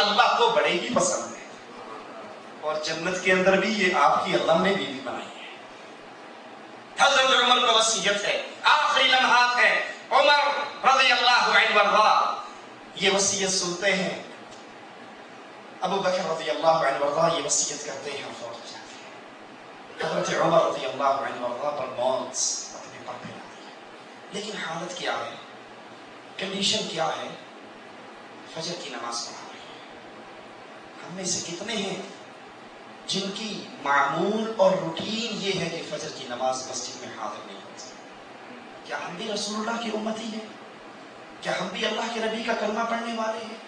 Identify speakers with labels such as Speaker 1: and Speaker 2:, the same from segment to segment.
Speaker 1: یہ اللہ کو بڑے ہی پسند ہے، اور جنت کے اندر بھی یہ آپ کی اللہ نے بیوی بنائی ہے۔ حضرت عمر کو وصیت ہے، آخری لمحات ہے، عمر رضی اللہ عنہ وارضاہ یہ وصیت سنتے ہیں، ابو بکر رضی اللہ عنہ وارضاہ یہ وصیت کرتے ہیں اور فوت ہو جاتے ہیں۔ حضرت عمر رضی اللہ عنہ وارضاہ پر موت اپنے پر پھیلا دی، لیکن حالت کیا ہے، کنڈیشن کیا ہے؟ فجر کی نماز پڑھا رہے ہیں۔ ہم میں سے کتنے ہیں جن کی معمول اور روٹین یہ ہے کہ فجر کی نماز مسجد میں حاضر نہیں ہوتی؟ کیا ہم بھی رسول اللہ کی امتی ہیں؟ کیا ہم بھی اللہ کے نبی کا کلمہ پڑھنے والے ہیں؟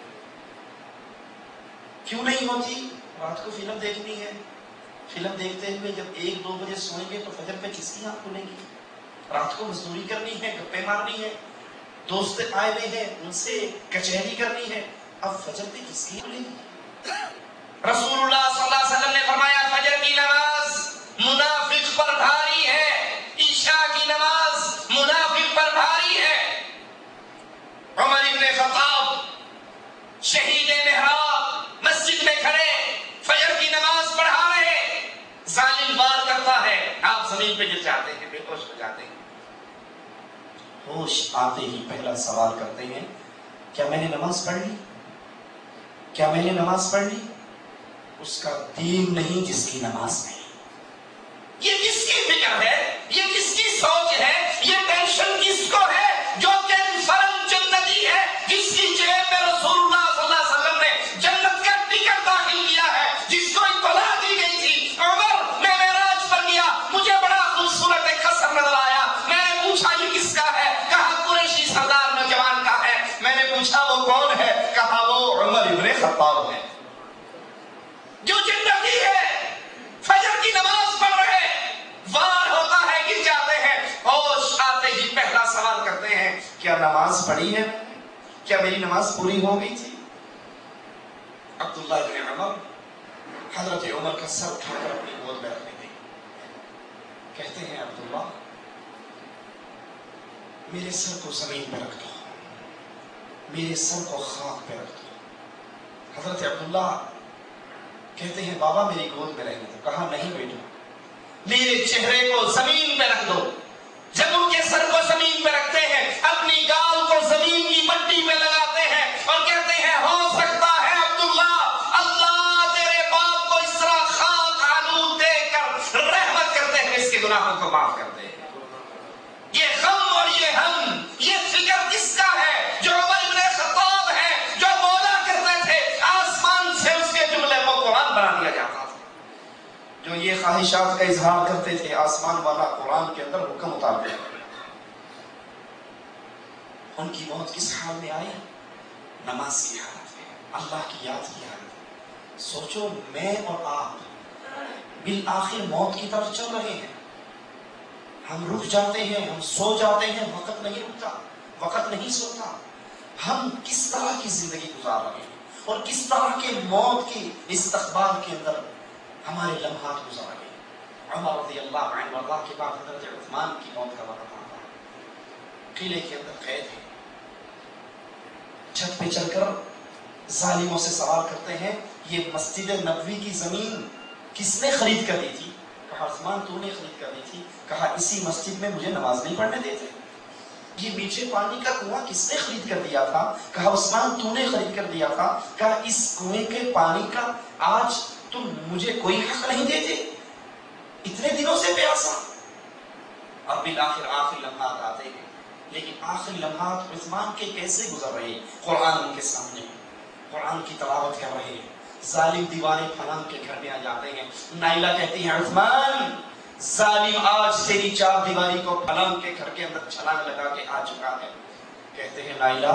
Speaker 1: کیوں نہیں ہوتی؟ رات کو فلم دیکھنی ہے، فلم دیکھتے ہوئے جب 1-2 بجے سوئیں گے تو فجر پہ کس کی آنکھ کھلے گی؟ رات کو مزدوری کرنی ہے، گپے مارنی ہے، دوست آئے ہوئے ہیں ان سے کچہری کرنی ہے، اب فجر پہ کس کی کھلے گی؟ رسول اللہ صلی اللہ علیہ وسلم نے فرمایا فجر کی نماز منافق پر بھاری ہے، عشاء کی نماز منافق پر بھاری ہے۔ عمر ابن خطاب شہید محراب مسجد میں کھڑے فجر کی نماز پڑھا رہے، ظالم وار کرتا ہے، آپ زمین پہ گر جاتے ہیں، بے ہوش ہو جاتے ہیں۔ ہوش آتے ہی پہلا سوال کرتے ہیں، کیا میں نے نماز پڑھ لی؟ کیا میں نے نماز پڑھ لی؟ اس کا دین نہیں جس کی نماز نہیں۔ یہ کس کی فکر ہے؟ یہ کس کی سوچ ہے؟ یہ ٹینشن کس کو ہے جو کنفرم جنتی ہے، جس کی جیب میں رسول اللہ صلی اللہ علیہ وسلم نے جنت کا ٹکٹ داخل کیا ہے، جس کو اطلاع دی گئی تھی عمر میں معراج پر گیا، مجھے بڑا خوبصورت ایک قصر نظر آیا، میں نے پوچھا یہ کس کا ہے؟ کہا قریشی سردار نوجوان کا ہے۔ میں نے پوچھا وہ کون ہے؟ کہا وہ عمر ابن خطاب ہے، جو جنتی ہے، فجر کی نماز پڑھ رہے، وار ہوتا ہے گر جاتے ہیں، ہوش آتے ہی پہلا سوال کرتے ہیں کیا نماز پڑھی ہے؟ کیا میری نماز پوری ہو گئی تھی؟ عبداللہ ابن عمر حضرت عمر کا سر اٹھا کر اپنی گود میں رکھنے دیں، کہتے ہیں عبداللہ میرے سر کو زمین پہ رکھ دو، میرے سر کو خاک پہ رکھ دو۔ حضرت عبداللہ کہتے ہیں بابا میری گود میں رہنے دو۔ کہا نہیں بیٹا، میرے چہرے کو زمین پہ رکھ دو۔ جب ان کے سر کو زمین پہ رکھتے ہیں، اپنی گال کو زمین کی مٹی پہ لگاتے ہیں اور کہتے ہیں ہو سکتا ہے عبداللہ اللہ تیرے باپ کو اس طرح خاک آلود دے کر رحمت کرتے ہیں، اس کے گناہوں کو معاف کر دے۔ یہ غم اور یہ ہم، یہ فکر کس کا ہے؟ جو عمر ابن خطاب ہے، جو بولا کرتے تھے آسمان سے اس کے جملے کو قرآن بنا دیا جاتا تھا، جو یہ خواہشات کا اظہار کرتے تھے آسمان والا قرآن کے اندر حکم اتار دیا۔ ان کی موت کس حال میں آئی؟ نماز کی حالت میں، اللہ کی یاد کی حالت میں۔ سوچو میں اور آپ بالآخر موت کی طرف چل رہے ہیں، ہم رک جاتے ہیں، ہم سو جاتے ہیں، وقت نہیں رکتا، وقت نہیں سوتا۔ ہم کس طرح کی زندگی گزار رہے ہیں اور کس طرح کے موت کی استقبال کے اندر ہمارے لمحات گزار رہے ہیں۔ عمر رضی اللہ عنہ وارضاہ کے بعد حضرت عثمان کی موت کا وقت آتا ہے، قلعے کے اندر قید ہے، چھت پہ چل کر ظالموں سے سوال کرتے ہیں یہ مسجد نبوی کی زمین کس نے خرید کر دی تھی؟ کہا عثمان تو نے خرید کر دی تھی۔ کہا اسی مسجد میں مجھے نماز نہیں پڑھنے دیتے۔ یہ میٹھے پانی کا کنواں کس نے خرید کر دیا تھا؟ کہا عثمان تو نے خرید کر دیا تھا۔ کہا اس کنویں کے پانی کا آج تم مجھے کوئی حق نہیں دیتے؟ اتنے دنوں سے پیاسا۔ اور بالآخر آخری لمحات آتے ہیں، لیکن آخری لمحات عثمان کے کیسے گزر رہے؟ قرآن ان کے سامنے، قرآن کی تلاوت کر رہے ہیں، ظالم دیوانے پھلانگ کے گھر میں آ جاتے ہیں۔ نائلہ کہتی ہیں عثمان ظالم آج تیری چار دیواری کو پھلانگ کے گھر کے اندر چھلانگ لگا کے آ چکا ہے۔ کہتے ہیں نائلہ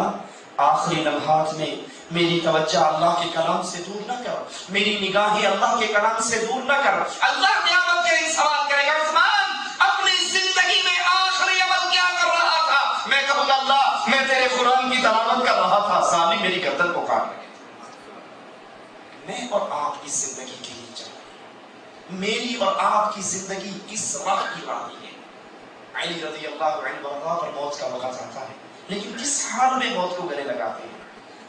Speaker 1: آخری لمحات میں میری توجہ اللہ کے کلام سے دور نہ کرو، میری نگاہیں اللہ کے کلام سے دور نہ کرو۔ اللہ قیامت کے دن سوال کرے گا عثمان اپنی زندگی میں آخری عمل کیا کر رہا تھا؟ میں کہوں گا اللہ میں تیرے قرآن کی تلاوت کر رہا تھا، ظالم میری گردن کو کاٹ لگے۔ میں اور آپ کی زندگی کے لیے چل رہی، میری اور آپ کی زندگی کس راہ کی راہ ہے؟ علی رضی اللہ عنہ وارضاہ پر موت کا وقت آتا ہے، لیکن کس حال میں موت کو گلے لگاتے ہیں؟